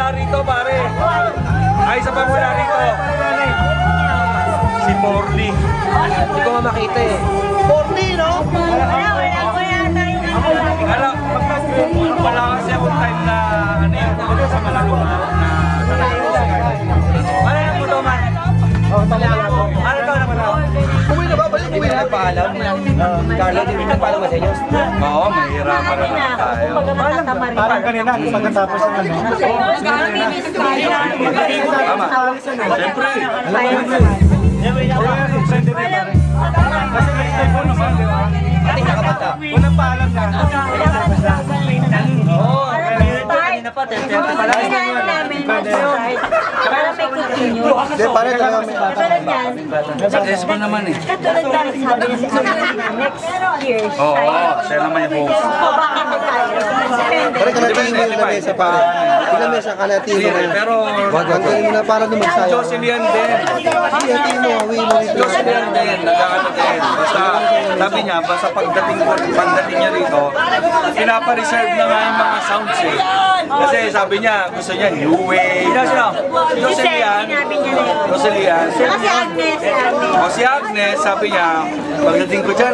wala rito, pare. Ay, isa pang wala rito. Si Morley. Hindi ko nga makita eh. Morley, no? Alam, wala kasi akong time na ano yung sa Malaluma na ano yung puto man? Ano to na puto? Uwi na ba? Balik, uwi na. Nagpaalam. Carlo, hindi nagpaalam ba sa inyo? Oo, mahirapan naman tayo. Parang kanina, pagkatapos ng ano. Tama. Siyempre. Kasi may typhoon naman, di ba? Ating nakabata. Unang paalam na. Oo, kanina pa, tempo pala. Para may continue. Hindi, pare talaga may Katulad yan. Successful naman eh. Katulad lang sabi niya sa next year. Oo, siya naman yung host. O baka may tayo. Pare, kanatiin mo yung lamesa, pare. Yung lamesa, kanatiin mo na. Pero Hanggang mo na para dumagsayo. Jocelyn din. Kanatiin mo, uwi mo rito. Jocelyn din, nagkakano din. Basta sabi niya, basta pagdating niya rito, pinapa-reserve na nga yung mga sounds eh. Kasi sabi niya, gusto niya new wave. Jocelyn. Sinabi niya na yun. Jocelyn. Saka si Agnes. O si Agnes, sabi niya, pagdating ko dyan,